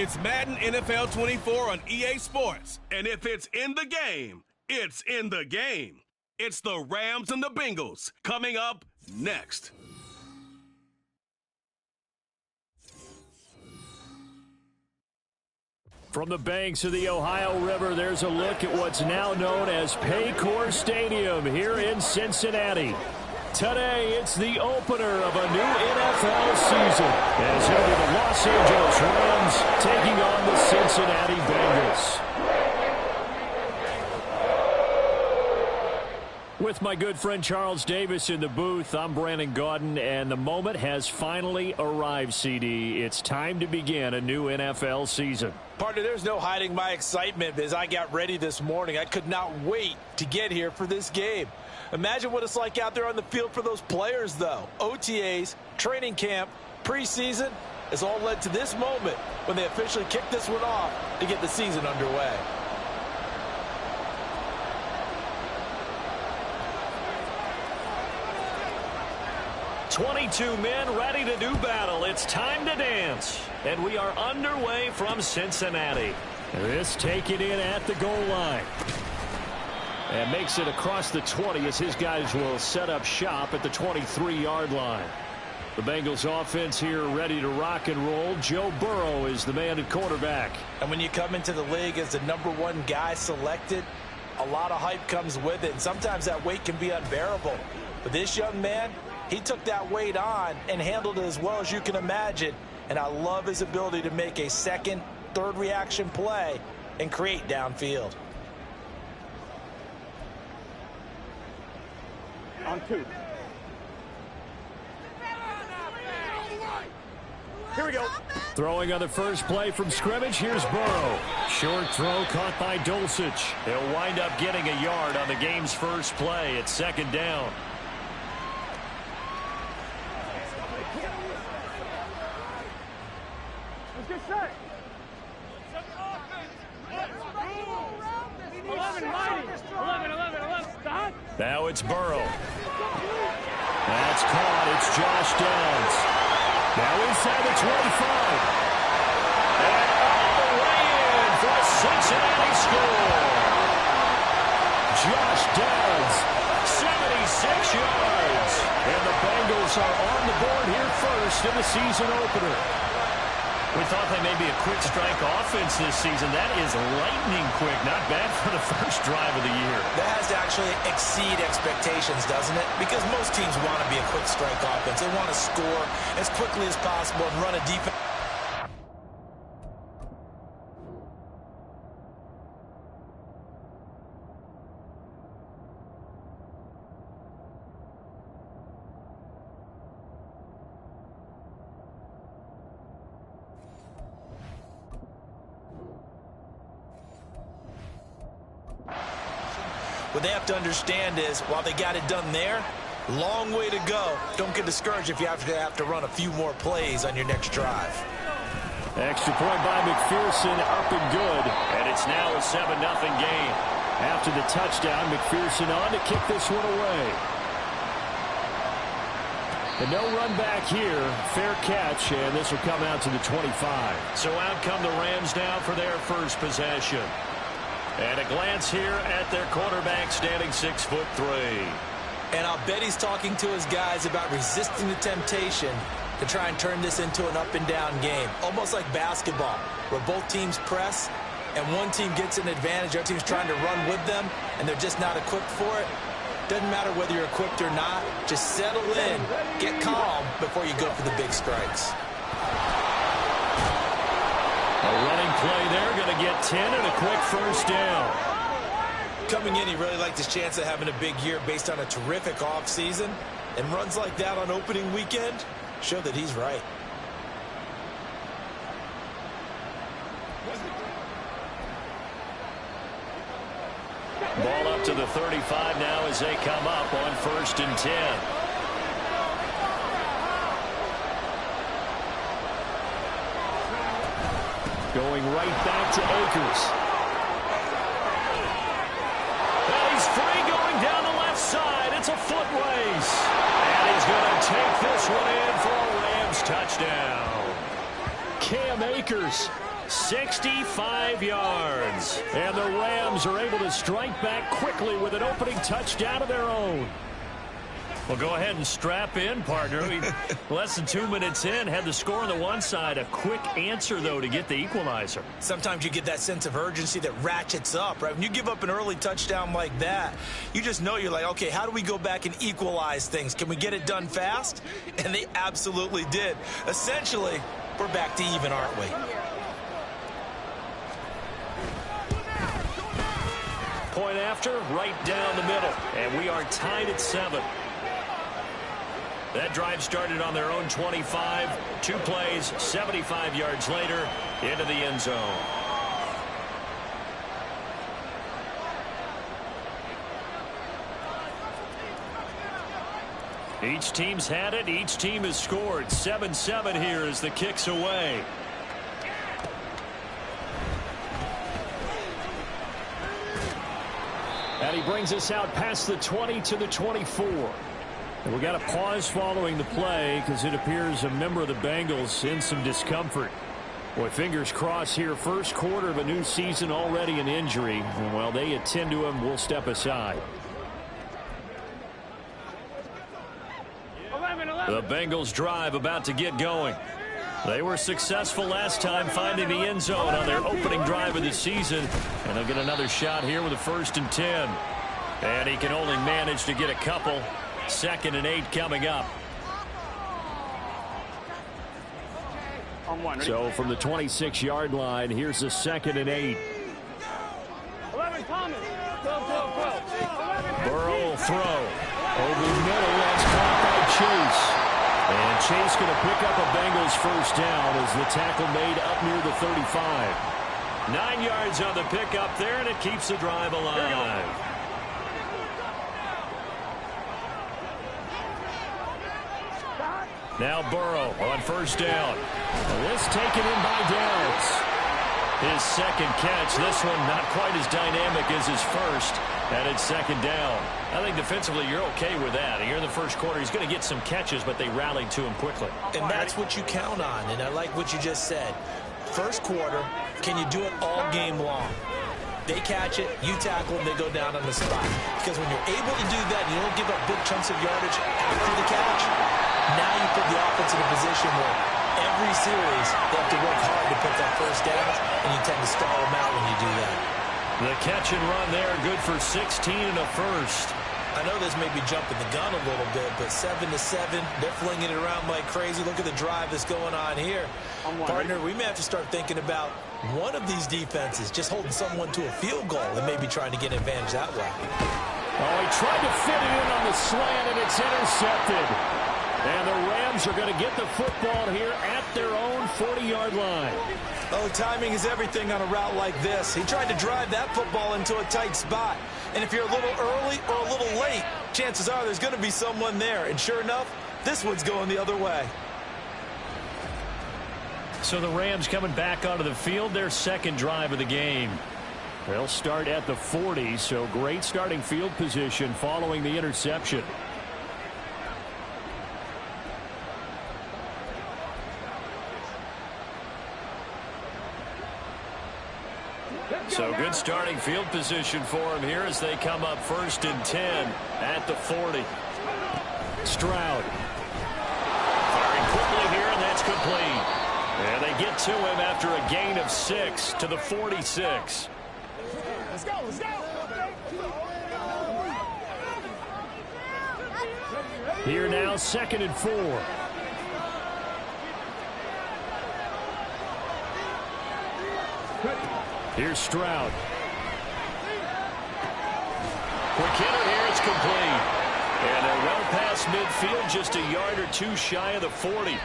It's Madden NFL 24 on EA Sports. And if it's in the game, it's in the game. It's the Rams and the Bengals coming up next. From the banks of the Ohio River, there's a look at what's now known as Paycor Stadium here in Cincinnati. Today, it's the opener of a new NFL season as it'll be the Los Angeles Rams taking on the Cincinnati Bengals. With my good friend Charles Davis in the booth, I'm Brandon Gaudin, and the moment has finally arrived, CD. It's time to begin a new NFL season. Partner, there's no hiding my excitement as I got ready this morning. I could not wait to get here for this game. Imagine what it's like out there on the field for those players, though. OTAs, training camp, preseason has all led to this moment when they officially kick this one off to get the season underway. "22 men ready to do battle. It's time to dance." And we are underway from Cincinnati. This taken in at the goal line. And makes it across the 20 as his guys will set up shop at the 23-yard line. The Bengals offense here ready to rock and roll. Joe Burrow is the man at quarterback. And when you come into the league as the #1 guy selected, a lot of hype comes with it. And sometimes that weight can be unbearable. But this young man, he took that weight on and handled it as well as you can imagine. And I love his ability to make a second, third reaction play and create downfield. On 2. Here we go. Throwing on the first play from scrimmage, here's Burrow. Short throw caught by Dulcich. He'll wind up getting a yard on the game's first play. It's second down. Let's get set. 11. Stop. Now it's Burrow. That's caught. It's Josh Downs. Now inside the 25. And all the way in for a Cincinnati score. Josh Downs, 76 yards. And the Bengals are on the board here first in the season opener. We thought they may be a quick strike offense this season. That is lightning quick. Not bad for the first drive of the year. That has to actually exceed expectations, doesn't it? Because most teams want to be a quick strike offense. They want to score as quickly as possible and run a defense. What they have to understand is, while they got it done there, long way to go. Don't get discouraged if you have to run a few more plays on your next drive. Extra point by McPherson, up and good. And it's now a 7-0 game. After the touchdown, McPherson on to kick this one away. And no run back here. Fair catch, and this will come out to the 25. So out come the Rams now for their first possession. And a glance here at their quarterback standing 6'3". And I'll bet he's talking to his guys about resisting the temptation to try and turn this into an up-and-down game. Almost like basketball, where both teams press, and one team gets an advantage. The other team's trying to run with them, and they're just not equipped for it. Doesn't matter whether you're equipped or not. Just settle in, get calm before you go for the big strikes. A running play there, going to get 10 and a quick first down. Coming in, he really liked his chance of having a big year based on a terrific offseason. And runs like that on opening weekend show that he's right. Ball up to the 35 now as they come up on 1st and 10. Going right back to Akers. And he's free going down the left side. It's a foot race. And he's going to take this one in for a Rams touchdown. Cam Akers, 65 yards. And the Rams are able to strike back quickly with an opening touchdown of their own. Well, go ahead and strap in, partner. Less than 2 minutes in, had the score on the one side. A quick answer, though, to get the equalizer. Sometimes you get that sense of urgency that ratchets up, right? When you give up an early touchdown like that, you just know you're like, okay, how do we go back and equalize things? Can we get it done fast? And they absolutely did. Essentially, we're back to even, aren't we? Point after, right down the middle. And we are tied at 7. That drive started on their own 25. 2 plays, 75 yards later, into the end zone. Each team's had it. Each team has scored. 7-7 here as the kick's away. And he brings us out past the 20 to the 24. And we got a pause following the play because it appears a member of the Bengals in some discomfort. Boy, fingers crossed here. First quarter of a new season, already an injury. And while they attend to him, we'll step aside. 11. The Bengals drive about to get going. They were successful last time finding the end zone on their opening drive of the season. And they'll get another shot here with a 1st and 10. And he can only manage to get a couple. 2nd and 8 coming up. So from the 26-yard line, here's the 2nd and 8. 11, Thomas. Go. Burrow will throw. Over the middle, that's caught by Chase. And Chase going to pick up a Bengals first down as the tackle made up near the 35. 9 yards on the pickup there, and it keeps the drive alive. Now Burrow on first down. This taken in by Downs. His 2nd catch. This one not quite as dynamic as his first. And it's 2nd down. I think defensively you're okay with that. Here in the first quarter, he's going to get some catches, but they rallied to him quickly. And that's what you count on. And I like what you just said. First quarter, can you do it all game long? They catch it, you tackle them, they go down on the spot. Because when you're able to do that, and you don't give up big chunks of yardage after the catch, now you put the offense in a position where every series they have to work hard to pick up first downs, and you tend to stall them out when you do that. The catch and run there, good for 16 and a first. I know this may be jumping the gun a little bit, but 7-7, they're flinging it around like crazy. Look at the drive that's going on here. Partner, we may have to start thinking about one of these defenses just holding someone to a field goal and maybe trying to get an advantage that way. Oh, he tried to fit it in on the slant, and it's intercepted. And the Rams are going to get the football here at their own 40-yard line. Oh, timing is everything on a route like this. He tried to drive that football into a tight spot. And if you're a little early or a little late, chances are there's going to be someone there. And sure enough, this one's going the other way. So the Rams coming back onto the field, their 2nd drive of the game. They'll start at the 40, so great starting field position following the interception. So good starting field position for him here as they come up 1st and 10 at the 40. Stroud. Firing quickly here, and that's complete. And they get to him after a gain of 6 to the 46. Let's go. Here now, 2nd and 4. Here's Stroud. Quick hitter here, it's complete. And they're well past midfield, just a yard or 2 shy of the 40.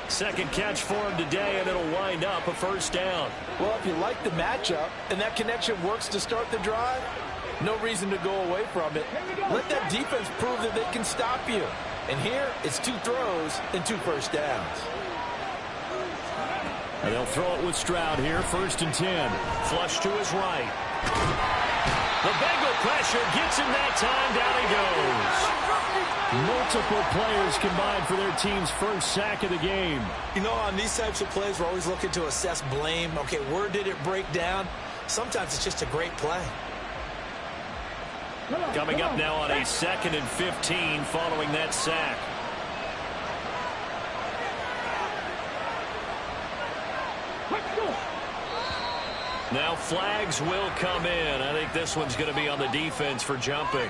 2nd catch for him today, and it'll wind up a first down. Well, if you like the matchup and that connection works to start the drive, no reason to go away from it. Let that defense prove that they can stop you. And here, it's 2 throws and 2 first downs. And they'll throw it with Stroud here, 1st and 10. Flush to his right. The Bengal pressure gets him that time. Down he goes. Multiple players combined for their team's first sack of the game. You know, on these types of plays, we're always looking to assess blame. Okay, where did it break down? Sometimes it's just a great play. Coming up now on a 2nd and 15 following that sack. Now flags will come in. I think this one's going to be on the defense for jumping.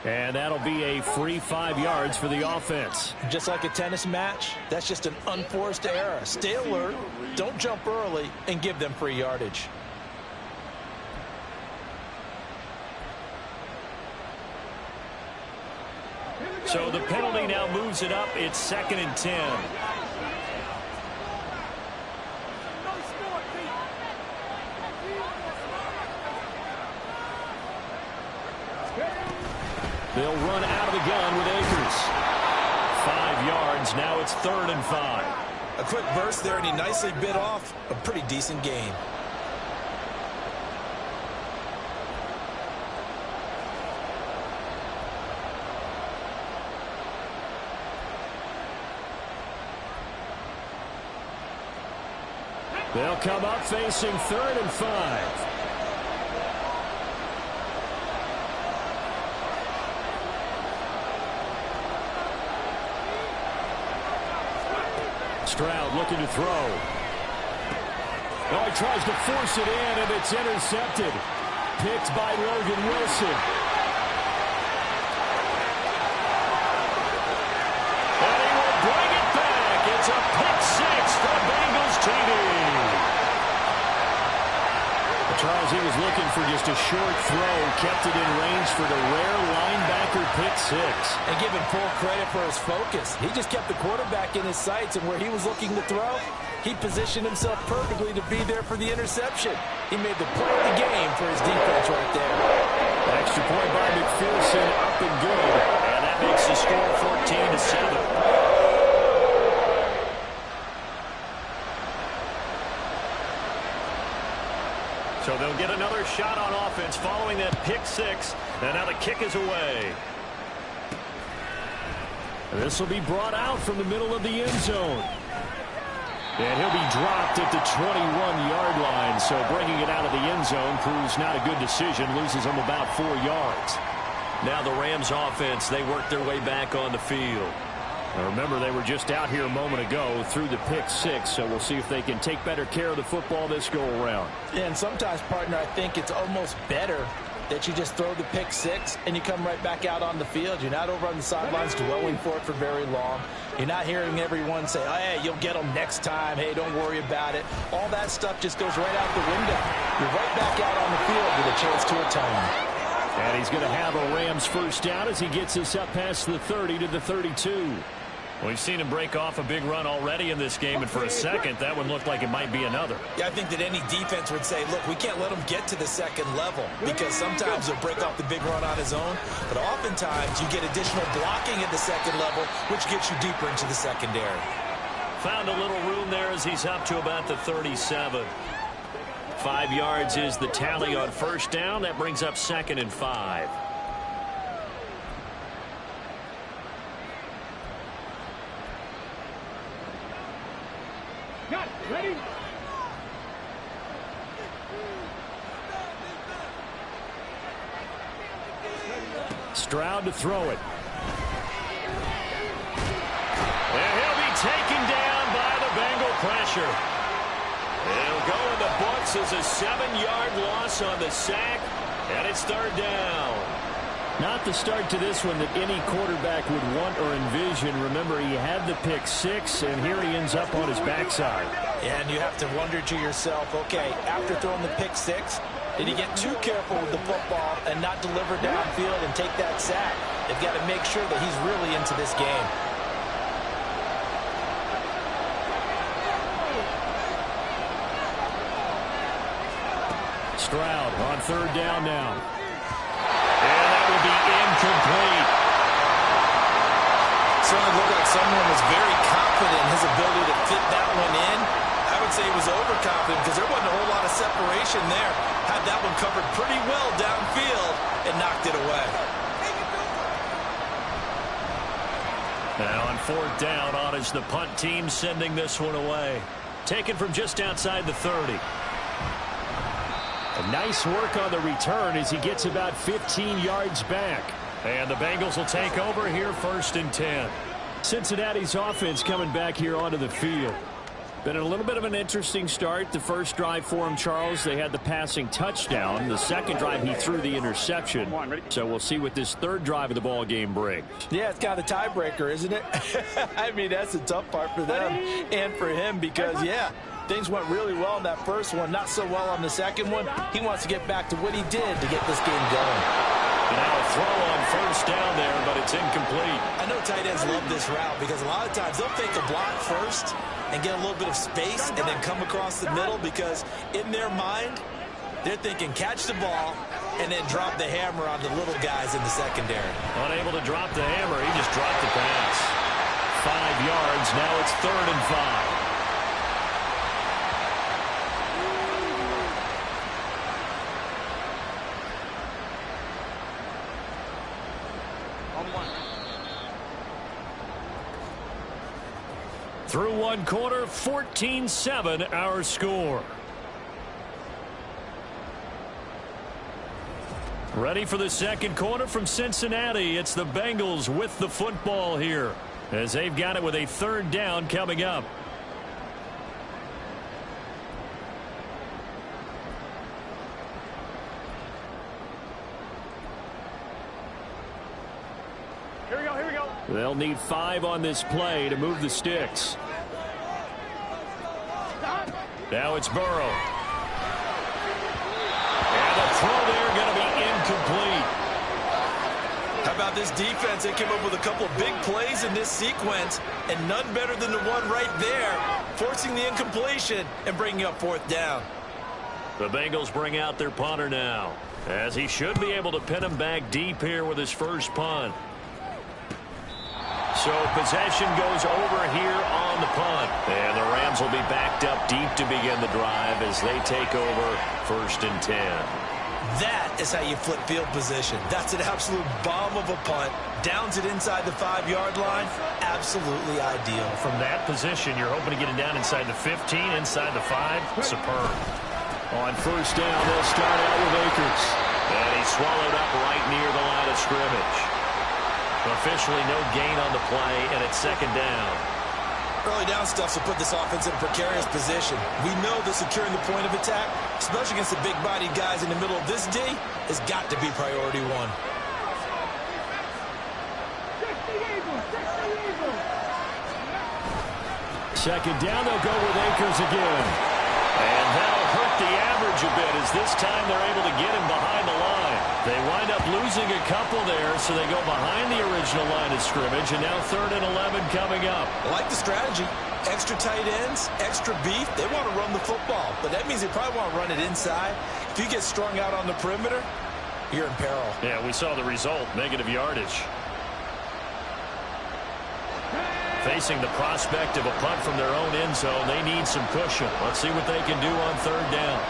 And that'll be a free 5 yards for the offense. Just like a tennis match, that's just an unforced error. Stay alert, don't jump early, and give them free yardage. So the penalty now moves it up. It's 2nd and 10. They'll run out of the gun with Akers. 5 yards. Now it's 3rd and 5. A quick burst there, and he nicely bit off a pretty decent gain. They'll come up facing 3rd and 5. Stroud looking to throw. Oh, he tries to force it in, and it's intercepted. Picked by Logan Wilson. And he will bring it back. It's a pick 6 for Bengals TD. Charles, he was looking for just a short throw, kept it in range for the rare linebacker pick 6. And give him full credit for his focus. He just kept the quarterback in his sights, and where he was looking to throw, he positioned himself perfectly to be there for the interception. He made the play of the game for his defense right there. Extra point by McPherson, up and good. And that makes the score 14-7. So they'll get another shot on offense following that pick 6. And now the kick is away. This will be brought out from the middle of the end zone. And he'll be dropped at the 21-yard line. So bringing it out of the end zone proves not a good decision. Loses him about 4 yards. Now the Rams offense, they work their way back on the field. Now remember, they were just out here a moment ago through the pick 6, so we'll see if they can take better care of the football this go-around. Yeah, and sometimes, partner, I think it's almost better that you just throw the pick 6 and you come right back out on the field. You're not over on the sidelines dwelling for it for very long. You're not hearing everyone say, oh, hey, you'll get them next time. Hey, don't worry about it. All that stuff just goes right out the window. You're right back out on the field with a chance to atone. And he's going to have a Rams first down as he gets us up past the 30 to the 32. We've seen him break off a big run already in this game, and for a second, that one looked like it might be another. Yeah, I think that any defense would say, look, we can't let him get to the second level, because sometimes he'll break off the big run on his own, but oftentimes you get additional blocking at the second level, which gets you deeper into the secondary. Found a little room there as he's up to about the 37. 5 yards is the tally on first down. That brings up 2nd and 5. Got it. Ready? Stroud to throw it. And he'll be taken down by the Bengal pressure. It'll go in the books as a 7-yard loss on the sack, and it's 3rd down. Not the start to this one that any quarterback would want or envision. Remember, he had the pick 6, and here he ends up on his backside. And you have to wonder to yourself, okay, after throwing the pick 6, did he get too careful with the football and not deliver downfield and take that sack? They've got to make sure that he's really into this game. Stroud on 3rd down now. And that will be incomplete. Certainly looked like someone was very confident in his ability to fit that one in. I would say he was overconfident because there wasn't a whole lot of position there. Had that one covered pretty well downfield and knocked it away. Now on 4th down, on is the punt team sending this one away. Taken from just outside the 30. A nice work on the return as he gets about 15 yards back. And the Bengals will take over here 1st and 10. Cincinnati's offense coming back here onto the field. Been a little bit of an interesting start. The first drive for him, Charles, they had the passing touchdown. The second drive, he threw the interception. So we'll see what this third drive of the ball game brings. Yeah, it's kind of the tiebreaker, isn't it? I mean, that's the tough part for them and for him because, yeah, things went really well in that first one, not so well on the second one. He wants to get back to what he did to get this game going. Now a throw on 1st down there, but it's incomplete. I know tight ends love this route because a lot of times they'll fake a block first and get a little bit of space and then come across the middle because in their mind, they're thinking catch the ball and then drop the hammer on the little guys in the secondary. Unable to drop the hammer, he just dropped the pass. 5 yards, now it's 3rd and 5. Through 1 quarter, 14-7 our score. Ready for the second quarter from Cincinnati. It's the Bengals with the football here as they've got it with a 3rd down coming up. Here we go, here we go. They'll need 5 on this play to move the sticks. Now it's Burrow. And the throw there going to be incomplete. How about this defense? They came up with a couple of big plays in this sequence, and none better than the one right there, forcing the incompletion and bringing up 4th down. The Bengals bring out their punter now, as he should be able to pin him back deep here with his first punt. So possession goes over here on the punt. And the Rams will be backed up deep to begin the drive as they take over 1st and 10. That is how you flip field position. That's an absolute bomb of a punt. Downs it inside the 5-yard line. Absolutely ideal. From that position, you're hoping to get it down inside the 15, inside the 5. Superb. On 1st down, they'll start out with Akers. And he's swallowed up right near the line of scrimmage. Officially no gain on the play, and it's 2nd down. Early down stuff will put this offense in a precarious position. We know that securing the point of attack, especially against the big-bodied guys in the middle of this D, has got to be priority 1. Second down, they'll go with Akers again. And that'll hurt the average a bit as this time they're able to get him behind the line. They wind up losing a couple there, so they go behind the original line of scrimmage, and now 3rd and 11 coming up. I like the strategy. Extra tight ends, extra beef. They want to run the football, but that means they probably want to run it inside. If you get strung out on the perimeter, you're in peril. Yeah, we saw the result, negative yardage. Facing the prospect of a punt from their own end zone, they need some cushion. Let's see what they can do on 3rd down.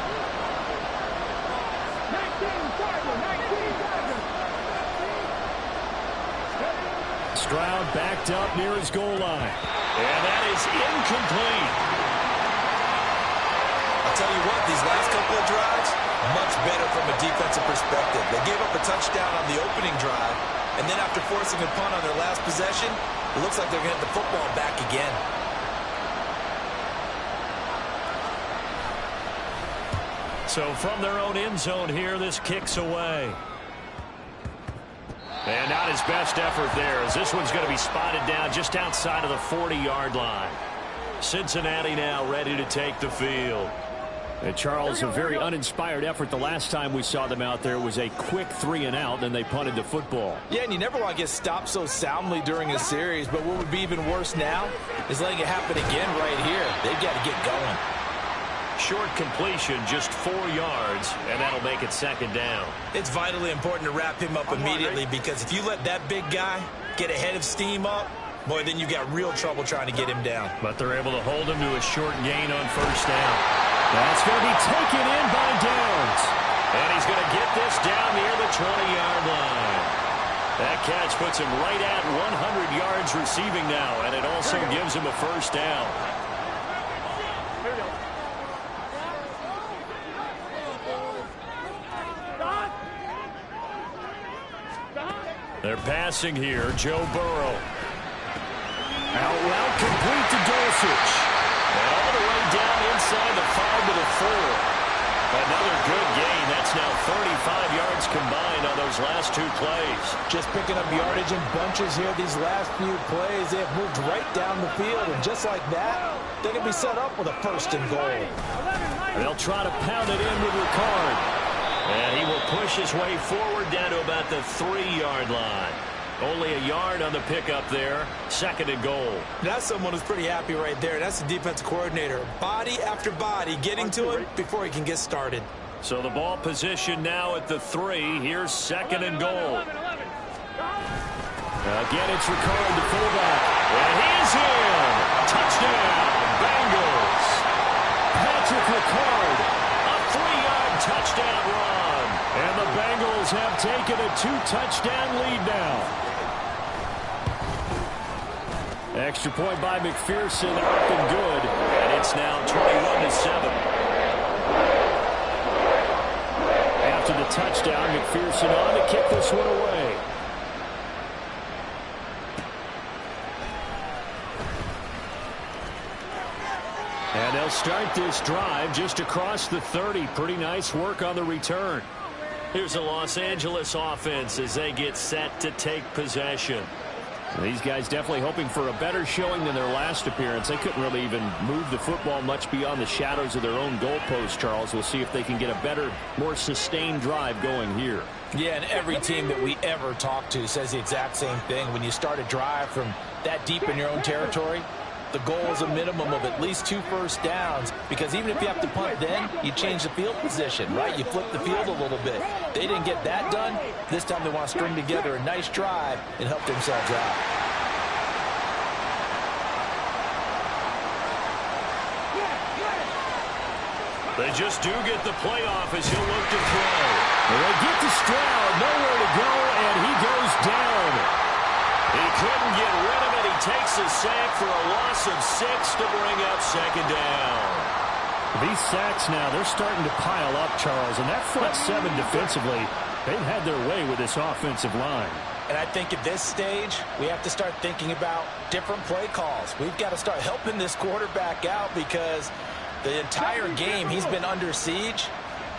Stroud backed up near his goal line. And that is incomplete. I'll tell you what, these last couple of drives, much better from a defensive perspective. They gave up a touchdown on the opening drive, and then after forcing a punt on their last possession, it looks like they're going to get the football back again. So from their own end zone here, this kicks away. And not his best effort there, as this one's going to be spotted down just outside of the 40-yard line. Cincinnati now ready to take the field. And Charles, a very uninspired effort. The last time we saw them out there was a quick 3-and-out, and they punted the football. Yeah, and you never want to get stopped so soundly during a series, but what would be even worse now is letting it happen again right here. They've got to get going. Short completion, just 4 yards, and that'll make it 2nd down. It's vitally important to wrap him up immediately because if you let that big guy get ahead of steam up, boy, then you got real trouble trying to get him down. But they're able to hold him to a short gain on 1st down. That's going to be taken in by Downs. And he's going to get this down near the 20-yard line. That catch puts him right at 100 yards receiving now, and it also gives him a first down. They're passing here, Joe Burrow. Out route complete to Dulcich. And all the way down inside the 5 to the 4. Another good gain. That's now 35 yards combined on those last two plays. Just picking up yardage in bunches here these last few plays. They have moved right down the field, and just like that, they can be set up with a first and goal. They'll try to pound it in with Ricard. And he will push his way forward down to about the 3-yard line. Only a yard on the pickup there. Second and goal. That's someone who's pretty happy right there. That's the defensive coordinator. Body after body getting to him before he can get started. So the ball position now at the 3. Here's second and goal. Again, it's Ricard, the fullback. And he's in. Touchdown, Bengals. Patrick Ricard. A 3-yard touchdown run. And the Bengals have taken a 2-touchdown lead now. Extra point by McPherson, up and good. And it's now 21-7. After the touchdown, McPherson on to kick this one away. And they'll start this drive just across the 30. Pretty nice work on the return. Here's the Los Angeles offense as they get set to take possession. These guys definitely hoping for a better showing than their last appearance. They couldn't really even move the football much beyond the shadows of their own goalpost, Charles. We'll see if they can get a better, more sustained drive going here. Yeah, and every team that we ever talk to says the exact same thing. When you start a drive from that deep in your own territory, the goal is a minimum of at least 2 first downs, because even if you have to punt then, you change the field position, right? You flip the field a little bit. They didn't get that done. This time they want to string together a nice drive and help themselves out. They just do get the playoff as he'll look to throw. They get to Stroud, nowhere to go, and he goes down. He couldn't get rid of it. He takes a sack for a loss of 6 to bring up second down. These sacks now, they're starting to pile up, Charles. And that front 7 defensively, they've had their way with this offensive line. And I think at this stage, we have to start thinking about different play calls. We've got to start helping this quarterback out, because the entire game he's been under siege.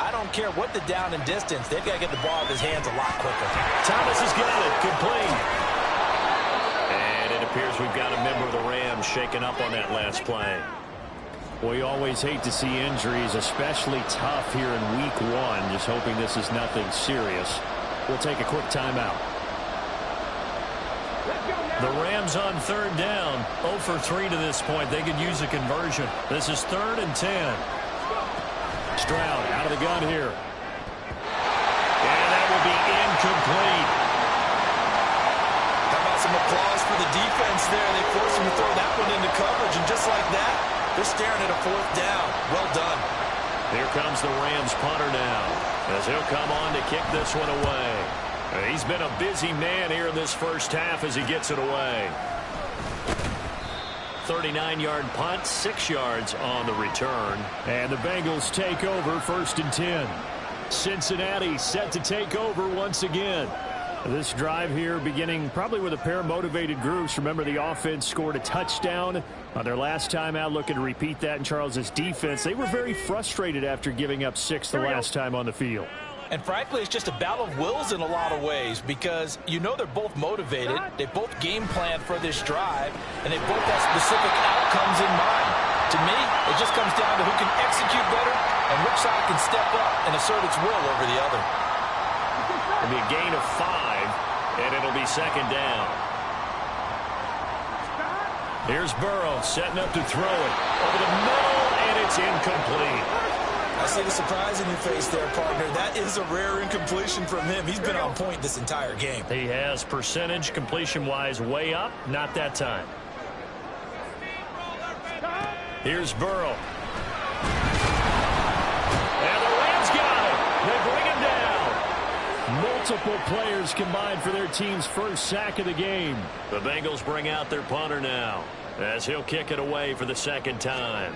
I don't care what the down and distance. They've got to get the ball out of his hands a lot quicker. Thomas has got it. Complete. Appears we've got a member of the Rams shaken up on that last play. We always hate to see injuries, especially tough here in week 1. Just hoping this is nothing serious. We'll take a quick timeout. The Rams on third down. 0 for 3 to this point. They could use a conversion. This is 3rd and 10. Stroud out of the gun here. And that will be incomplete. Some applause for the defense there. They forced him to throw that one into coverage, and just like that, they're staring at a 4th down. Well done. Here comes the Rams punter now, as he'll come on to kick this one away. He's been a busy man here in this first half as he gets it away. 39-yard punt, 6 yards on the return. And the Bengals take over 1st and 10. Cincinnati set to take over once again. This drive here beginning probably with a pair of motivated groups. Remember, the offense scored a touchdown on their last time out, looking to repeat that. In Charles's defense, they were very frustrated after giving up 6 the last time on the field. And frankly, it's just a battle of wills in a lot of ways, because you know they're both motivated. They both game planned for this drive, and they both have specific outcomes in mind. To me, it just comes down to who can execute better and which side can step up and assert its will over the other. It'll be a gain of 5, and it'll be second down. Here's Burrow setting up to throw it over the middle, and it's incomplete. I see the surprise in your face there, partner. That is a rare incompletion from him. He's been on point this entire game. He has percentage completion-wise way up. Not that time. Here's Burrow. Multiple players combined for their team's first sack of the game. The Bengals bring out their punter now as he'll kick it away for the second time.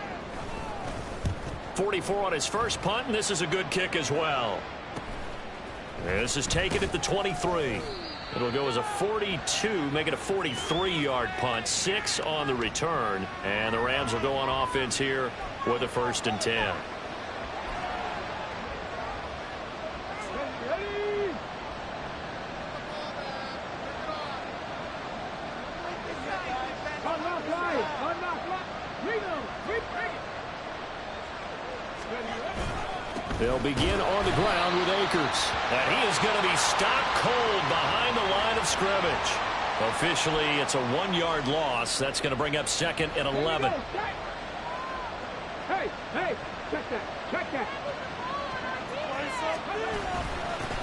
44 on his first punt, and this is a good kick as well. This is taken at the 23. It'll go as a 42, make it a 43-yard punt, 6 on the return, and the Rams will go on offense here with a 1st and 10. They'll begin on the ground with Akers. And he is going to be stopped cold behind the line of scrimmage. Officially, it's a 1-yard loss. That's going to bring up 2nd and 11. Hey, check that.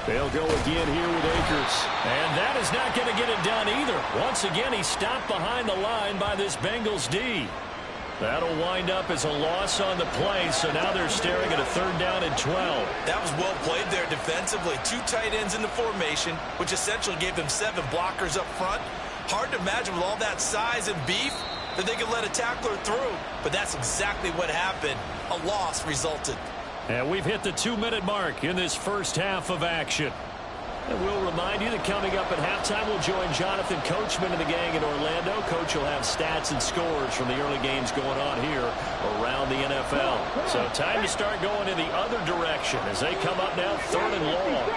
They'll go again here with Akers. And that is not going to get it done either. Once again, he's stopped behind the line by this Bengals D. That'll wind up as a loss on the play, so now they're staring at a 3rd down and 12. That was well played there defensively. 2 tight ends in the formation, which essentially gave them 7 blockers up front. Hard to imagine with all that size and beef that they could let a tackler through, but that's exactly what happened. A loss resulted. And we've hit the 2-minute mark in this first half of action. And we'll remind you that coming up at halftime, we'll join Jonathan Coachman and the gang in Orlando. Coach will have stats and scores from the early games going on here around the NFL. So time to start going in the other direction as they come up now 3rd and long.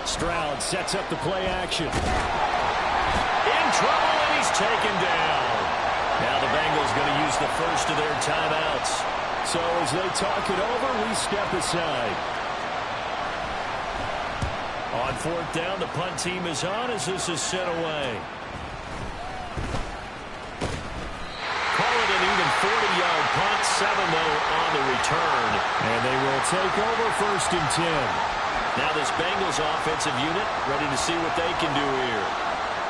Stroud sets up the play action. In trouble, and he's taken down. Now the Bengals going to use the first of their timeouts. So as they talk it over, we step aside. On 4th down, the punt team is on as this is sent away. Call it an even 40-yard punt, 7 though on the return. And they will take over 1st and 10. Now this Bengals offensive unit ready to see what they can do here.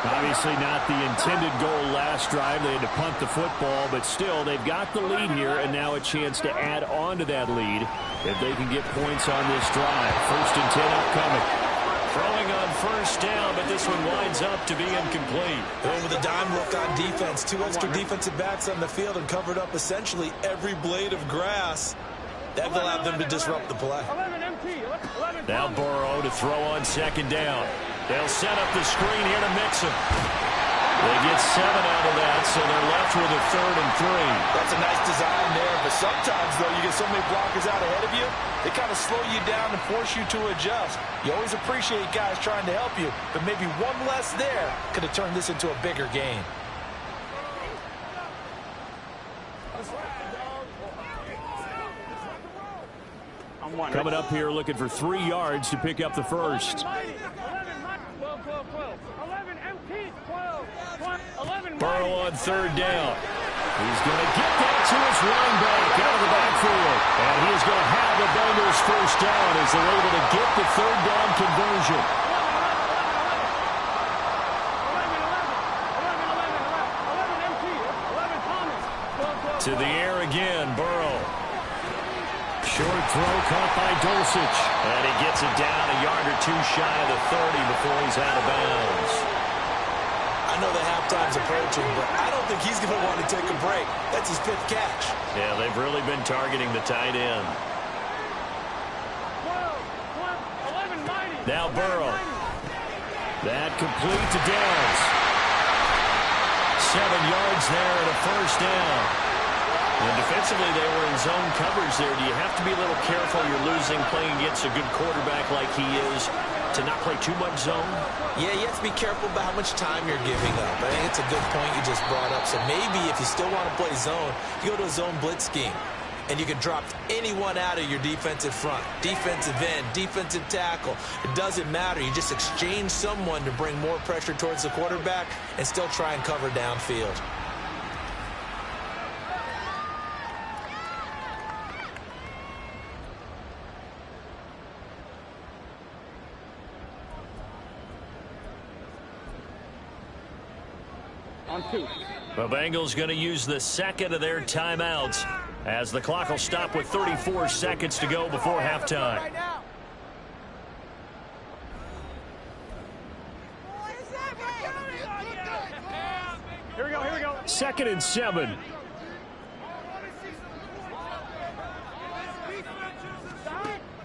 Obviously not the intended goal last drive. They had to punt the football, but still they've got the lead here and now a chance to add on to that lead if they can get points on this drive. 1st and 10 upcoming. Throwing on 1st down, but this one winds up to be incomplete. Going with a dime look on defense. 2 extra defensive backs on the field and covered up essentially every blade of grass. That will allow them to disrupt the play. Now Burrow to throw on 2nd down. They'll set up the screen here to mix him. They get 7 out of that, so they're left with a 3rd and 3. That's a nice design there, but sometimes, though, you get so many blockers out ahead of you, they kind of slow you down and force you to adjust. You always appreciate guys trying to help you, but maybe one less there could have turned this into a bigger game. Coming up here looking for 3 yards to pick up the first. Burrow on 3rd down. He's going to get that to his running back out of the backfield. And he is going to have the Bengals 1st down as they're able to get the 3rd down conversion. To the air again, Burrow. Short throw caught by Dulcich. And he gets it down a yard or 2 shy of the 30 before he's out of bounds. I know that halftime's approaching, but I don't think he's going to want to take a break. That's his 5th catch. Yeah, they've really been targeting the tight end. Now Burrow. That complete to Downs. 7 yards there and a 1st down. And defensively, they were in zone coverage there. Do you have to be a little careful? You're losing playing against a good quarterback like he is to not play too much zone? Yeah, you have to be careful about how much time you're giving up. I think it's a good point you just brought up. So maybe if you still want to play zone, you go to a zone blitz scheme. And you can drop anyone out of your defensive front. Defensive end, defensive tackle. It doesn't matter. You just exchange someone to bring more pressure towards the quarterback and still try and cover downfield. On 2. The Bengals going to use the second of their timeouts as the clock will stop with 34 seconds to go before halftime. Here we go. 2nd and 7.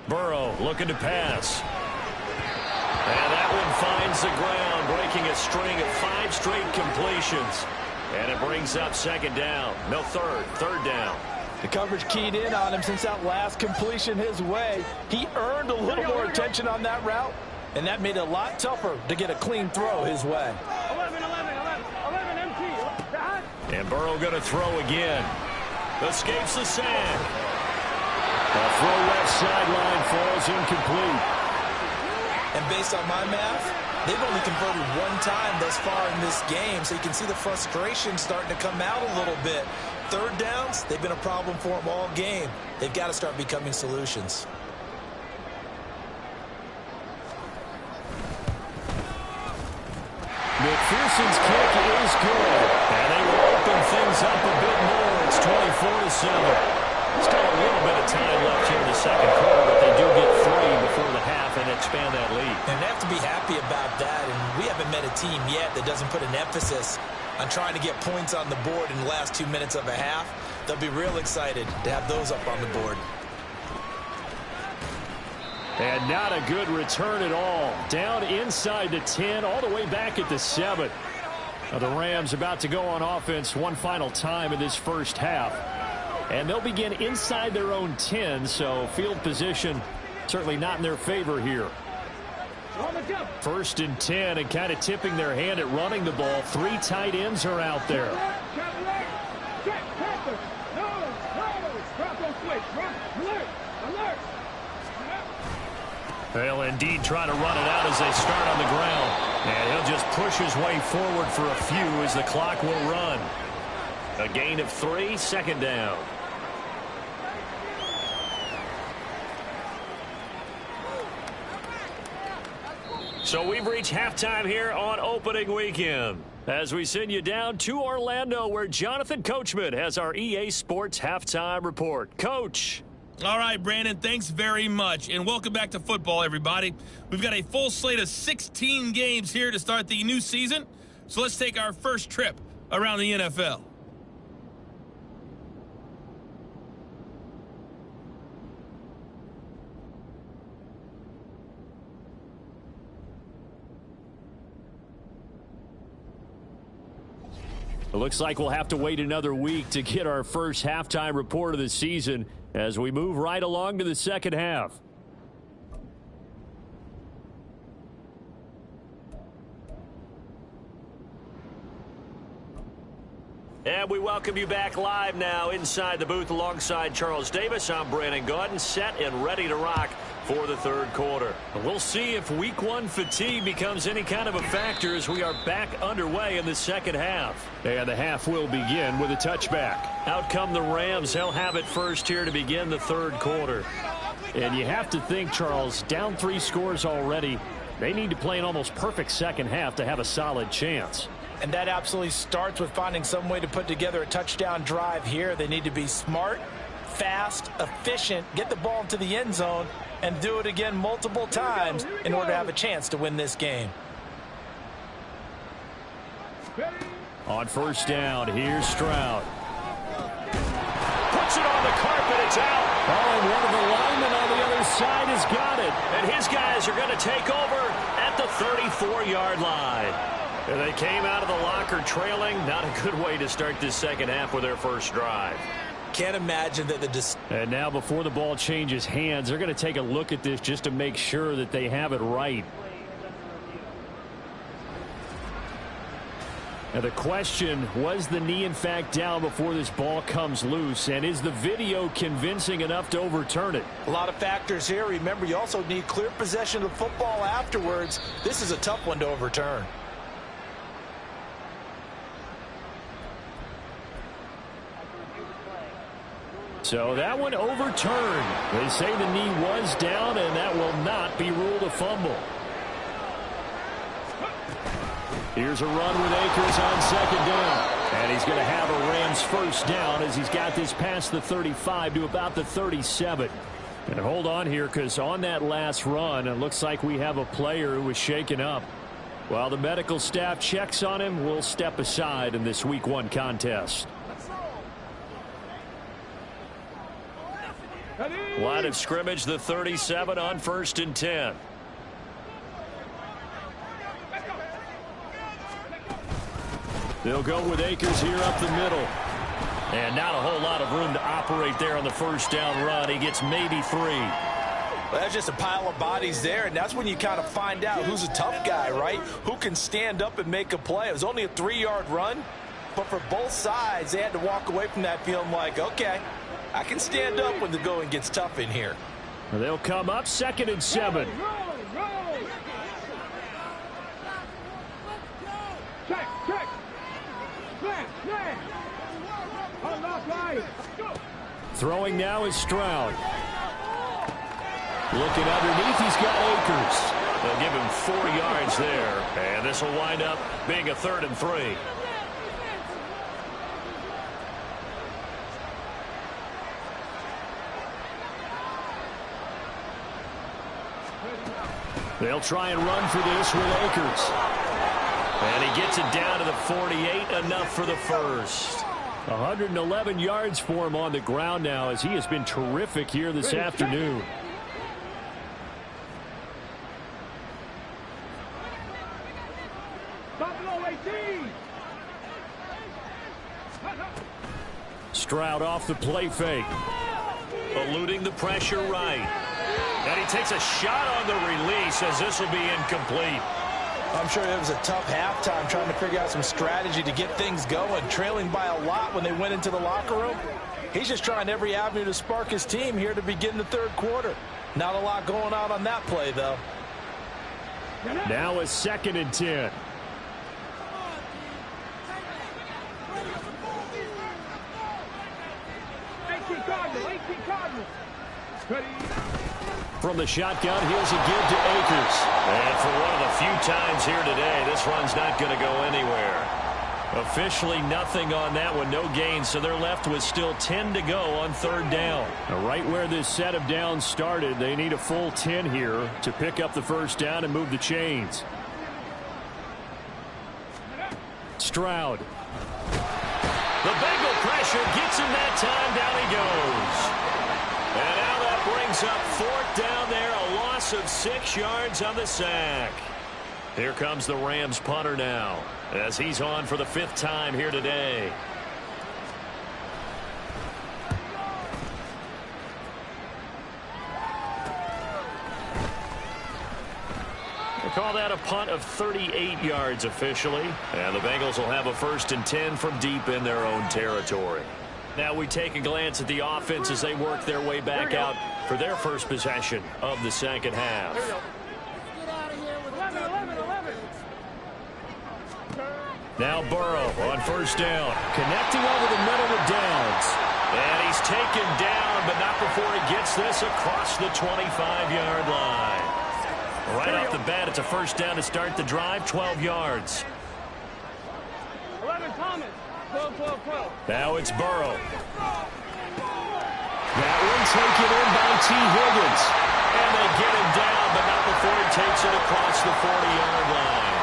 Burrow looking to pass. And that one finds the ground, breaking a string of 5 straight completions. And it brings up 2nd down. No, third down. The coverage keyed in on him since that last completion his way. He earned a little more attention on that route, and that made it a lot tougher to get a clean throw his way. 11, empty. And Burrow going to throw again. Escapes the sand. The throw left sideline falls incomplete. And based on my math, they've only converted 1 time thus far in this game, so you can see the frustration starting to come out a little bit. 3rd downs, they've been a problem for them all game. They've got to start becoming solutions. McPherson's kick is good. And they will open things up a bit more. It's 24-7. Still a little bit of time left here in the 2nd quarter, but they do get 3 before the half and expand that lead. And they have to be happy about that, and we haven't met a team yet that doesn't put an emphasis on trying to get points on the board in the last 2 minutes of a half. They'll be real excited to have those up on the board. And not a good return at all. Down inside the 10, all the way back at the 7. Now the Rams about to go on offense one final time in this first half. And they'll begin inside their own 10, so field position certainly not in their favor here. 1st and 10, and kind of tipping their hand at running the ball. 3 tight ends are out there. They'll indeed try to run it out as they start on the ground. And he'll just push his way forward for a few as the clock will run. A gain of 3, 2nd down. So we've reached halftime here on opening weekend as we send you down to Orlando where Jonathan Coachman has our EA Sports halftime report. Coach. All right, Brandon, thanks very much, and welcome back to football, everybody. We've got a full slate of 16 games here to start the new season, so let's take our first trip around the NFL. It looks like we'll have to wait another week to get our first halftime report of the season as we move right along to the 2nd half. And we welcome you back live now inside the booth alongside Charles Davis. I'm Brandon Gaudin, set and ready to rock for the 3rd quarter. We'll see if week 1 fatigue becomes any kind of a factor as we are back underway in the 2nd half. And the half will begin with a touchback. Out come the Rams. They'll have it first here to begin the 3rd quarter. And you have to think, Charles, down 3 scores already. They need to play an almost perfect 2nd half to have a solid chance. And that absolutely starts with finding some way to put together a touchdown drive here. They need to be smart, fast, efficient, get the ball into the end zone, and do it again multiple times in order to have a chance to win this game. On 1st down, here's Stroud. Puts it on the carpet, it's out. Oh, and one of the linemen on the other side has got it. And his guys are going to take over at the 34-yard line. And they came out of the locker trailing. Not a good way to start this 2nd half with their first drive. Can't imagine that And now before the ball changes hands, they're going to take a look at this just to make sure that they have it right. Now the question, was the knee in fact down before this ball comes loose? And is the video convincing enough to overturn it? A lot of factors here. Remember, you also need clear possession of the football afterwards. This is a tough one to overturn. So that one overturned. They say the knee was down, and that will not be ruled a fumble. Here's a run with Akers on second down. And he's going to have a Rams first down as he's got this past the 35 to about the 37. And hold on here, because on that last run, it looks like we have a player who was shaken up. While the medical staff checks on him, we'll step aside in this Week 1 contest. Line of scrimmage, the 37 on 1st and 10. They'll go with Akers here up the middle. And not a whole lot of room to operate there on the first down run. He gets maybe 3. Well, that's just a pile of bodies there, and that's when you kind of find out who's a tough guy, right? Who can stand up and make a play. It was only a 3-yard run, but for both sides, they had to walk away from that feeling like, okay, I can stand up when the going gets tough in here. They'll come up 2nd and 7. Check, check. Slam, slam. Throwing now is Stroud. Looking underneath, he's got Akers. They'll give him 4 yards there, and this will wind up being a 3rd and 3. They'll try and run for this with Akers. And he gets it down to the 48, enough for the first. 111 yards for him on the ground now, as he has been terrific here this afternoon. Stroud off the play fake. Eluding the pressure right. And he takes a shot on the release, as this will be incomplete. I'm sure it was a tough halftime trying to figure out some strategy to get things going, trailing by a lot when they went into the locker room. He's just trying every avenue to spark his team here to begin the 3rd quarter. Not a lot going on that play, though. Now a 2nd and 10. From the shotgun, here's a give to Akers. And for one of the few times here today, this run's not going to go anywhere. Officially nothing on that one, no gain, so they're left with still 10 to go on 3rd down. Now, right where this set of downs started, they need a full 10 here to pick up the first down and move the chains. Stroud. The Bengal pressure gets him that time, down he goes. And now that brings up 4th down there, a loss of 6 yards on the sack. Here comes the Rams punter now, as he's on for the 5th time here today. They call that a punt of 38 yards officially. And the Bengals will have a 1st and 10 from deep in their own territory. Now we take a glance at the offense as they work their way back out for their first possession of the 2nd half. Now Burrow on 1st down, connecting over the middle with Downs. And he's taken down, but not before he gets this across the 25-yard line. Right off the bat, it's a 1st down to start the drive, 12 yards. 11 Thomas. 12. Now it's Burrow. That one taken in by T. Higgins. And they get him down, but not before he takes it across the 40-yard line.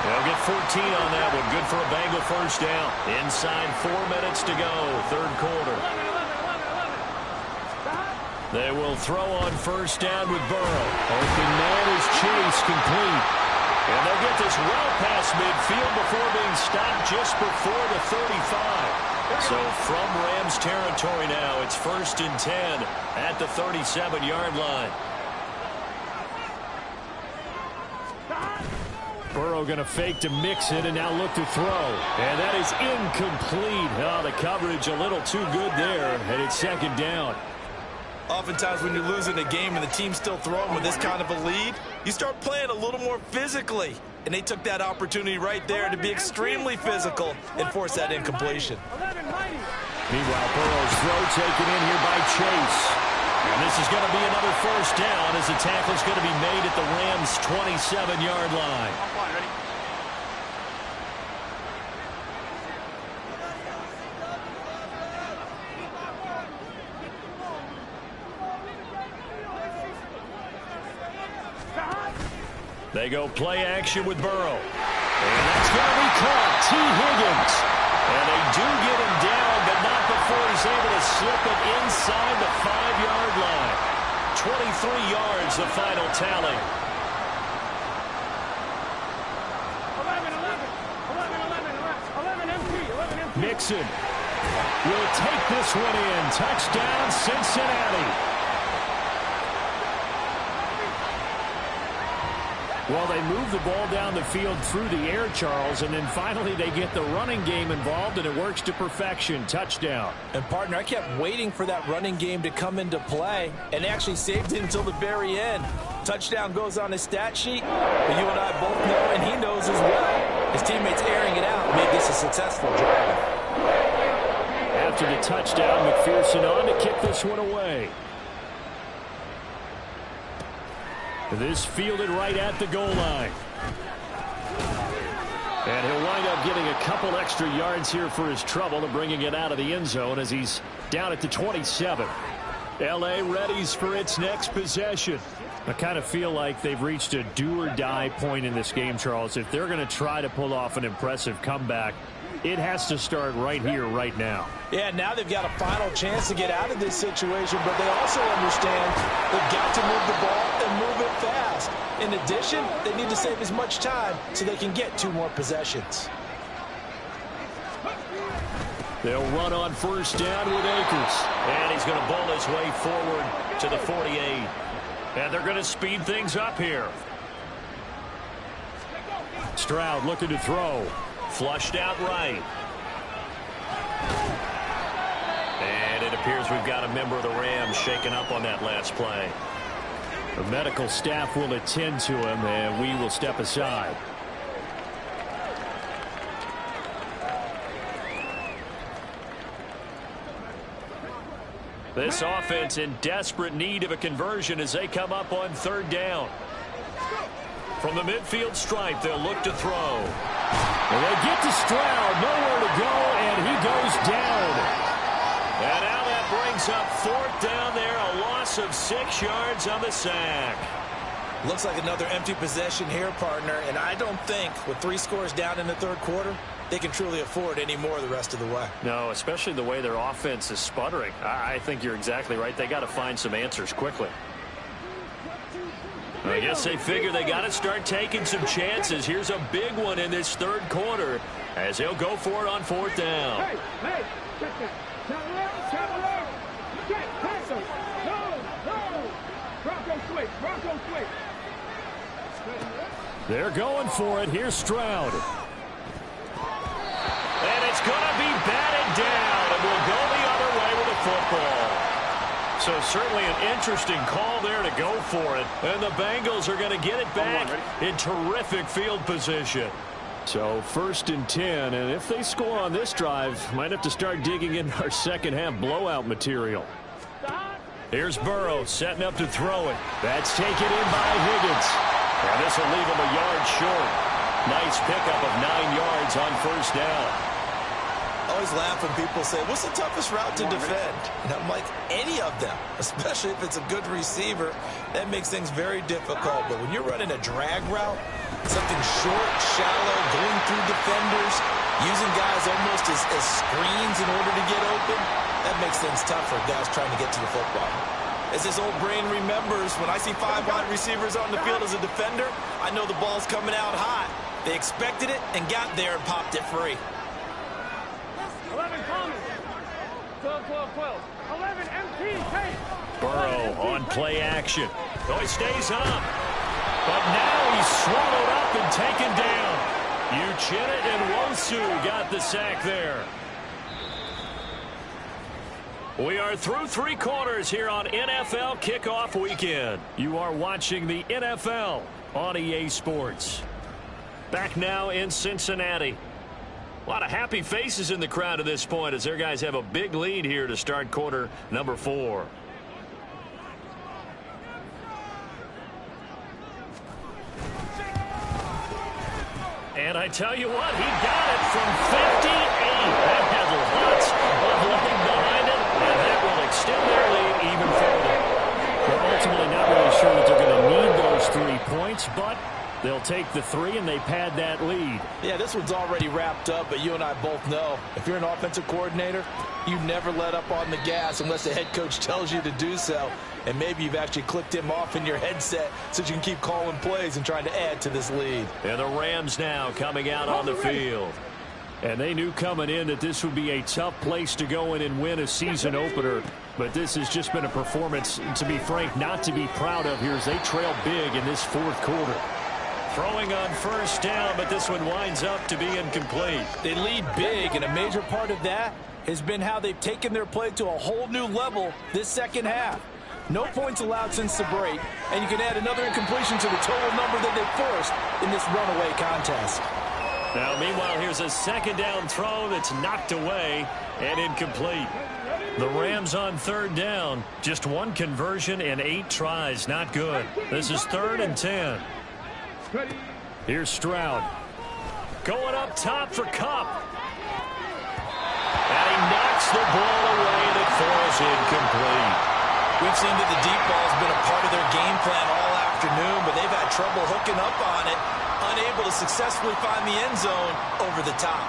They'll get 14 on that one. Good for a Bengal 1st down. Inside 4 minutes to go, 3rd quarter. They will throw on 1st down with Burrow. Open man is Chase, complete. And they'll get this well past midfield before being stopped just before the 35. So from Rams territory now, it's 1st and 10 at the 37-yard line. Burrow going to fake to mix it and now look to throw. And that is incomplete. Oh, the coverage a little too good there, and it's 2nd down. Oftentimes when you're losing a game and the team's still throwing with this kind of a lead, you start playing a little more physically. And they took that opportunity right there to be extremely physical and force that incompletion. Meanwhile, Burrow's throw taken in here by Chase. And this is going to be another 1st down as the tackle's going to be made at the Rams' 27-yard line. They go play action with Burrow. And that's going to be caught. T. Higgins. And they do get him down, but not before he's able to slip it inside the 5-yard line. 23 yards, the final tally. 11 MP. Mixon will take this one in. Touchdown, Cincinnati. Well, they move the ball down the field through the air, Charles, and then finally they get the running game involved, and it works to perfection. Touchdown. And, partner, I kept waiting for that running game to come into play, and actually saved it until the very end. Touchdown goes on his stat sheet, but you and I both know, and he knows as well. His teammates airing it out made this a successful drive. After the touchdown, McPherson on to kick this one away. This fielded right at the goal line. And he'll wind up getting a couple extra yards here for his trouble and bringing it out of the end zone as he's down at the 27. L.A. readies for its next possession. I kind of feel like they've reached a do-or-die point in this game, Charles. If they're going to try to pull off an impressive comeback, it has to start right here, right now. Yeah, now they've got a final chance to get out of this situation, but they also understand they've got to move the ball and move it fast. In addition, they need to save as much time so they can get 2 more possessions. They'll run on first down with Akers. And he's going to bowl his way forward to the 48. And they're going to speed things up here. Stroud looking to throw. Flushed out right. And it appears we've got a member of the Rams shaken up on that last play. The medical staff will attend to him, and we will step aside. This offense in desperate need of a conversion as they come up on 3rd down. From the midfield stripe, they'll look to throw. And they get to Stroud, nowhere to go, and he goes down. And now that brings up 4th down there, a loss of 6 yards on the sack. Looks like another empty possession here, partner, and I don't think with 3 scores down in the 3rd quarter, they can truly afford any more the rest of the way. No, especially the way their offense is sputtering. I think you're exactly right. They got to find some answers quickly. I guess they figure they got to start taking some chances. Here's a big one in this 3rd quarter as they'll go for it on 4th down. Hey, check that. Turn around. Check, pass him. No. Bronco switch. They're going for it. Here's Stroud. And it's going to be batted down, and we'll go the other way with the football. So certainly an interesting call there to go for it. And the Bengals are going to get it back in terrific field position. So 1st and 10, and if they score on this drive, might have to start digging in our second half blowout material. Here's Burrow setting up to throw it. That's taken in by Higgins. And this will leave him a yard short. Nice pickup of 9 yards on 1st down. I always laugh when people say, what's the toughest route to defend? And I'm like, any of them, especially if it's a good receiver. That makes things very difficult. But when you're running a drag route, something short, shallow, going through defenders, using guys almost as screens in order to get open, that makes things tough for guys trying to get to the football. As this old brain remembers, when I see 5 wide receivers on the field as a defender, I know the ball's coming out hot. They expected it and got there and popped it free. 11 common. 12. 11 MP. Hey. Burrow on play action. Oh, he stays up. But now he's swallowed up and taken down. Uchenna and Wosu got the sack there. We are through 3 quarters here on NFL Kickoff Weekend. You are watching the NFL on EA Sports. Back now in Cincinnati. A lot of happy faces in the crowd at this point as their guys have a big lead here to start quarter number 4. And I tell you what, he got it from 58. That had lots of leg behind it, and that will extend their lead even further. They're ultimately not really sure that they're going to need those 3 points, but They'll take the 3, and they pad that lead. Yeah, this one's already wrapped up, but you and I both know if you're an offensive coordinator, you never let up on the gas unless the head coach tells you to do so. And maybe you've actually clicked him off in your headset so you can keep calling plays and trying to add to this lead. And the Rams now coming out on the field. And they knew coming in that this would be a tough place to go in and win a season opener. But this has just been a performance, to be frank, not to be proud of here as they trail big in this fourth quarter. Throwing on first down, but this one winds up to be incomplete. They lead big, and a major part of that has been how they've taken their play to a whole new level this second half. No points allowed since the break, and you can add another incompletion to the total number that they forced in this runaway contest. Now, meanwhile, here's a second down throw that's knocked away and incomplete. The Rams on third down, just 1 conversion and 8 tries. Not good. This is 3rd and 10. Here's Stroud. Going up top for Kupp. And he knocks the ball away and it falls incomplete. We've seen that the deep ball has been a part of their game plan all afternoon, but they've had trouble hooking up on it, unable to successfully find the end zone over the top.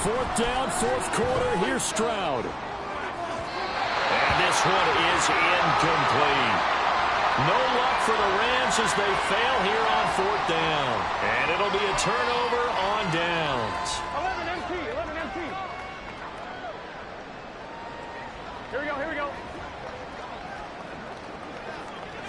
4th down, 4th quarter. Here's Stroud. And this one is incomplete. No luck for the Rams as they fail here on 4th down. And it'll be a turnover on downs. 11 MT, 11 MT. Here we go, here we go.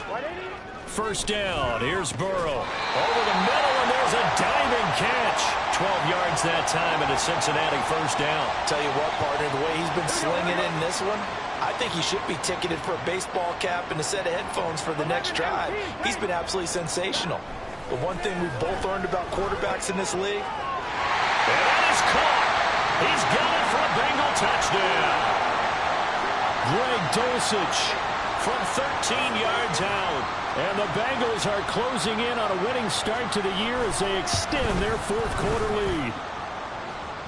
180. First down, here's Burrow. Over the middle, and there's a diving catch. 12 yards that time, and a Cincinnati first down. Tell you what, partner, the way he's been slinging in this one, I think he should be ticketed for a baseball cap and a set of headphones for the next drive. He's been absolutely sensational. The one thing we've both learned about quarterbacks in this league. And that is caught. He's got it for a Bengal touchdown. Greg Dulcich from 13 yards out. And the Bengals are closing in on a winning start to the year as they extend their 4th quarter lead.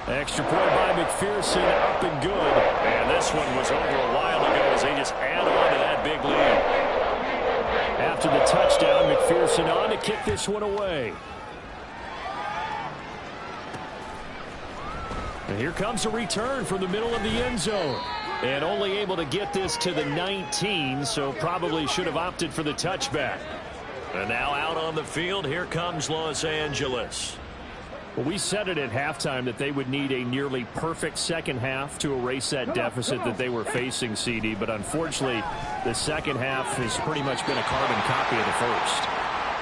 Extra point by McPherson, up and good. And this one was over a while ago as they just add on to that big lead. After the touchdown, McPherson on to kick this one away. And here comes a return from the middle of the end zone. And only able to get this to the 19, so probably should have opted for the touchback. And now out on the field, here comes Los Angeles. Well, we said it at halftime that they would need a nearly perfect second half to erase that deficit that they were facing, CD. But unfortunately, the second half has pretty much been a carbon copy of the first.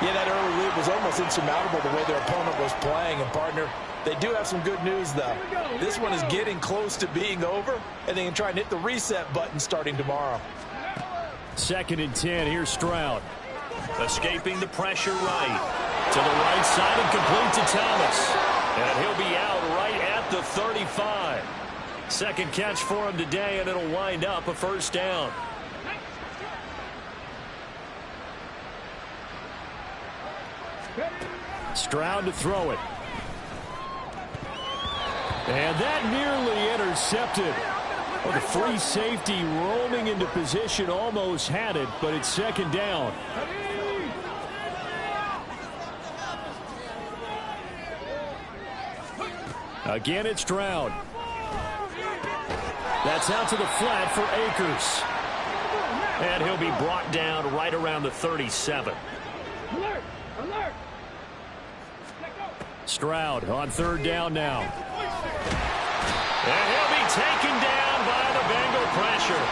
Yeah, that early lead was almost insurmountable the way their opponent was playing. And, partner, they do have some good news, though. This one is getting close to being over, and they can try and hit the reset button starting tomorrow. 2nd and 10, here's Stroud. Escaping the pressure right. To the right side and complete to Thomas. And he'll be out right at the 35. Second catch for him today, and it'll wind up a first down. Stroud to throw it. And that nearly intercepted. Oh, the free safety roaming into position almost had it, but it's second down. Again, it's Stroud. That's out to the flat for Akers. And he'll be brought down right around the 37. Alert! Alert! Stroud on 3rd down now. And he'll be taken down by the Bengal pressure.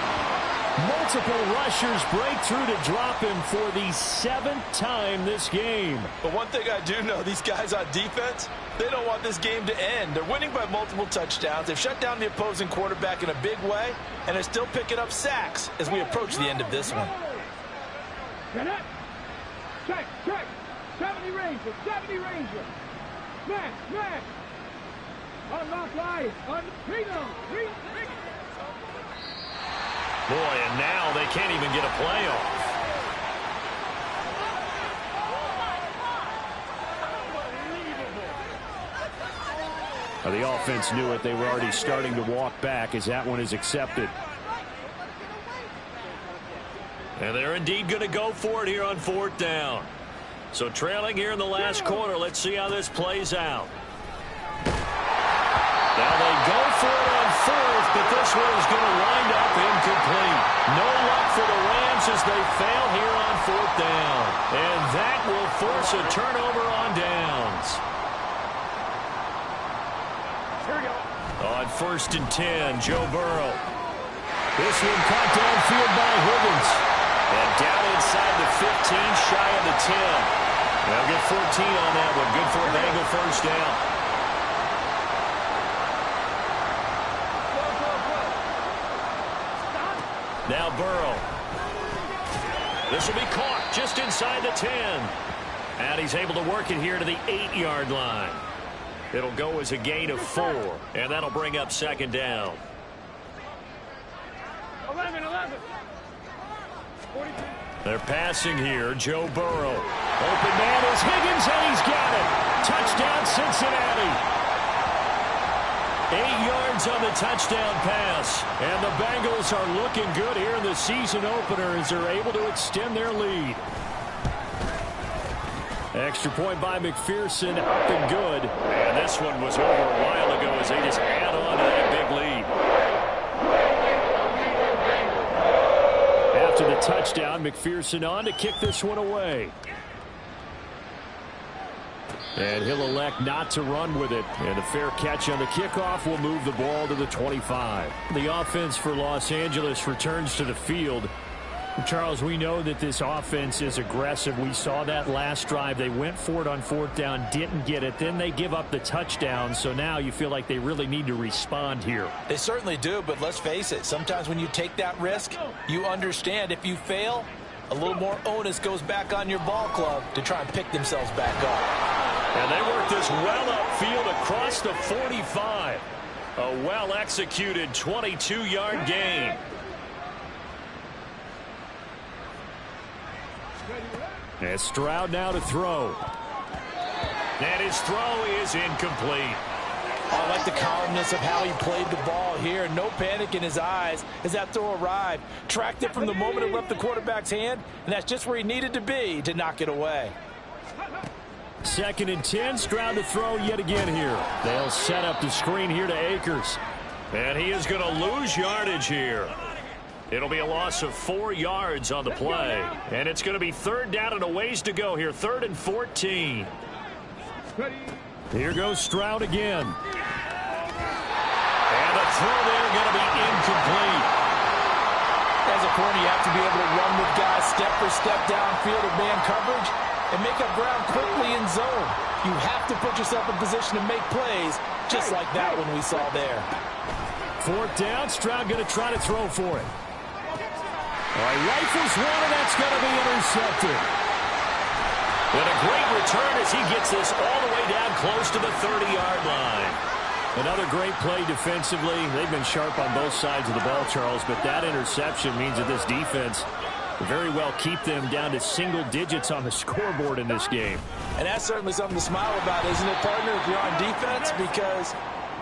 Multiple rushers break through to drop him for the 7th time this game. But one thing I do know, these guys on defense, they don't want this game to end. They're winning by multiple touchdowns. They've shut down the opposing quarterback in a big way, and they're still picking up sacks as we approach the end of this one. Check, check. 70 Ranger, 70 Ranger. Man, man. Unlock live. Read. Boy, and now they can't even get a play off. The offense knew it. They were already starting to walk back as that one is accepted. And they're indeed going to go for it here on 4th down. So trailing here in the last quarter. Let's see how this plays out. Now they go for it on fourth, but this one is going to wind up incomplete. No luck for the Rams as they fail here on fourth down. And that will force a turnover on downs. Here we go. On 1st and 10, Joe Burrow. This one caught downfield by Higgins. And down inside the 15, shy of the 10. They'll get 14 on that one. Good for a Bengal first down. Now Burrow. This will be caught just inside the 10. And he's able to work it here to the 8-yard line. It'll go as a gain of 4. And that'll bring up 2nd down. 11. They're passing here. Joe Burrow. Open man is Higgins, and he's got it. Touchdown, Cincinnati. 8 yards on the touchdown pass. And the Bengals are looking good here in the season opener as they're able to extend their lead. Extra point by McPherson, up and good. And this one was over a while ago as they just add on to that big lead. After the touchdown, McPherson on to kick this one away. And he'll elect not to run with it. And a fair catch on the kickoff will move the ball to the 25. The offense for Los Angeles returns to the field. Charles, we know that this offense is aggressive. We saw that last drive. They went for it on 4th down, didn't get it. Then they give up the touchdown. So now you feel like they really need to respond here. They certainly do, but let's face it. Sometimes when you take that risk, you understand if you fail, a little more onus goes back on your ball club to try and pick themselves back up. And they work this well upfield across the 45. A well-executed 22-yard gain. And Stroud now to throw. And his throw is incomplete. I like the calmness of how he played the ball here. No panic in his eyes as that throw arrived. Tracked it from the moment it left the quarterback's hand, and that's just where he needed to be to knock it away. 2nd and 10, Stroud to throw yet again here. They'll set up the screen here to Akers. And he is going to lose yardage here. It'll be a loss of 4 yards on the play. And it's going to be 3rd down and a ways to go here. 3rd and 14. Here goes Stroud again. And the throw there going to be incomplete. As a corner, you have to be able to run with guys step for step downfield of man coverage and make up ground quickly in zone. You have to put yourself in position to make plays, just like that one we saw there. 4th down, Stroud going to try to throw for it. Rifles one, and that's going to be intercepted. And a great return as he gets this all the way down close to the 30-yard line. Another great play defensively. They've been sharp on both sides of the ball, Charles, but that interception means that this defense will very well keep them down to single digits on the scoreboard in this game. And that's certainly something to smile about, isn't it, partner, if you're on defense? Because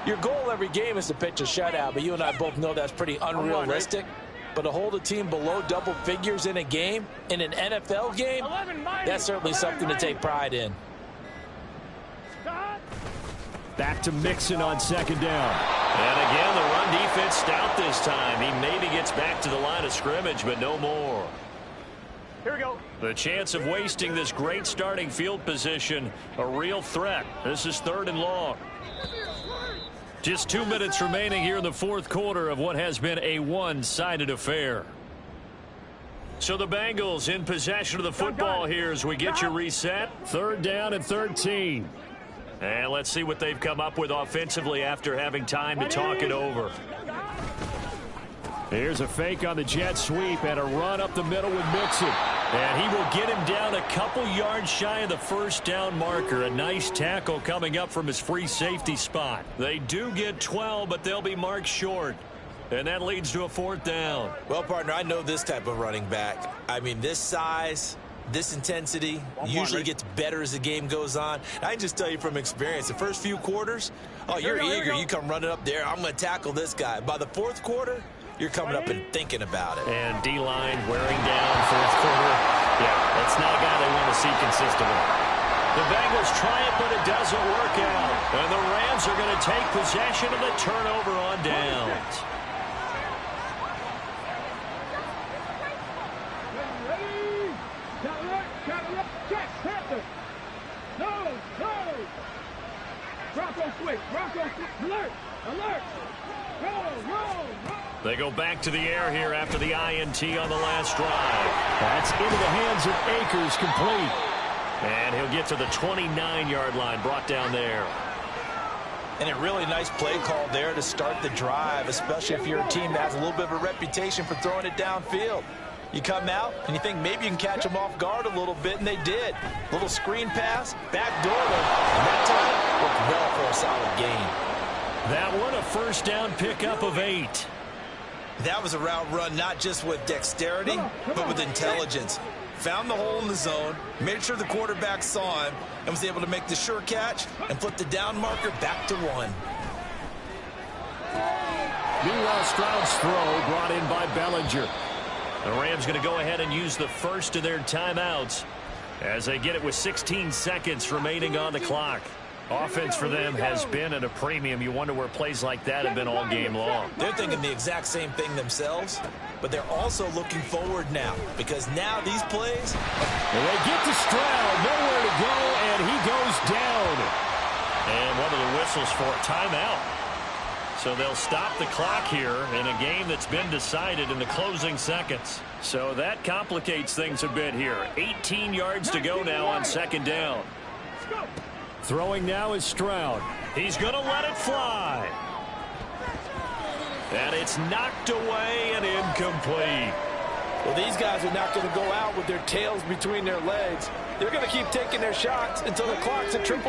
your goal every game is to pitch a shutout, but you and I both know that's pretty unrealistic. But to hold a team below double figures in a game, in an NFL game, that's certainly something to take pride in. Back to Mixon on 2nd down. And again, the run defense stout this time. He maybe gets back to the line of scrimmage, but no more. Here we go. The chance of wasting this great starting field position, a real threat. This is 3rd and long. Just 2 minutes remaining here in the 4th quarter of what has been a one-sided affair. So the Bengals in possession of the football here as we get you reset. 3rd down and 13. And let's see what they've come up with offensively after having time to talk it over. Here's a fake on the jet sweep and a run up the middle with Mixon. And he will get him down a couple yards shy of the 1st down marker. A nice tackle coming up from his free safety spot. They do get 12, but they'll be marked short. And that leads to a 4th down. Well, partner, I know this type of running back. I mean, this size, this intensity usually gets better as the game goes on. I can just tell you from experience, the first few quarters, oh, you're eager. You come running up there, I'm going to tackle this guy. By the 4th quarter, you're coming up and thinking about it. And D-line wearing down 4th quarter. Yeah, that's not a guy they want to see consistently. The Bengals try it, but it doesn't work out. And the Rams are going to take possession of the turnover on downs. They go back to the air here after the INT on the last drive. That's into the hands of Akers, complete. And he'll get to the 29-yard line, brought down there. And a really nice play call there to start the drive, especially if you're a team that has a little bit of a reputation for throwing it downfield. You come out and you think maybe you can catch them off guard a little bit, and they did. Little screen pass, backdoor them, and that time worked well for a solid gain. That one a first down pickup of 8. That was a route run not just with dexterity, but with intelligence. Found the hole in the zone, made sure the quarterback saw him, and was able to make the sure catch and flip the down marker back to 1. Meanwhile, Stroud's throw brought in by Bellinger. The Rams going to go ahead and use the first of their timeouts as they get it with 16 seconds remaining on the clock. Offense for them has been at a premium. You wonder where plays like that have been all game long. They're thinking the exact same thing themselves, but they're also looking forward now, because now these plays... And they get to Stroud, nowhere to go, and he goes down. And one of the whistles for a timeout. So they'll stop the clock here in a game that's been decided in the closing seconds. So that complicates things a bit here. 18 yards to go now on second down. Throwing now is Stroud. He's going to let it fly. And it's knocked away and incomplete. Well, these guys are not going to go out with their tails between their legs. They're going to keep taking their shots until the clock's at 000.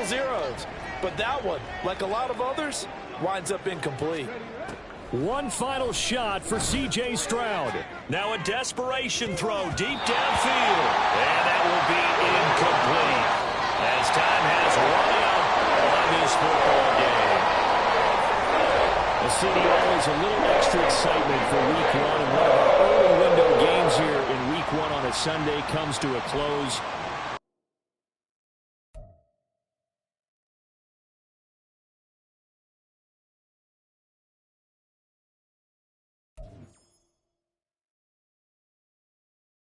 But that one, like a lot of others, winds up incomplete. One final shot for C.J. Stroud. Now a desperation throw deep downfield. And that will be incomplete. As time has run out on this football game. The city always a little extra excitement for Week 1. And one of our early window games here in Week 1 on a Sunday comes to a close.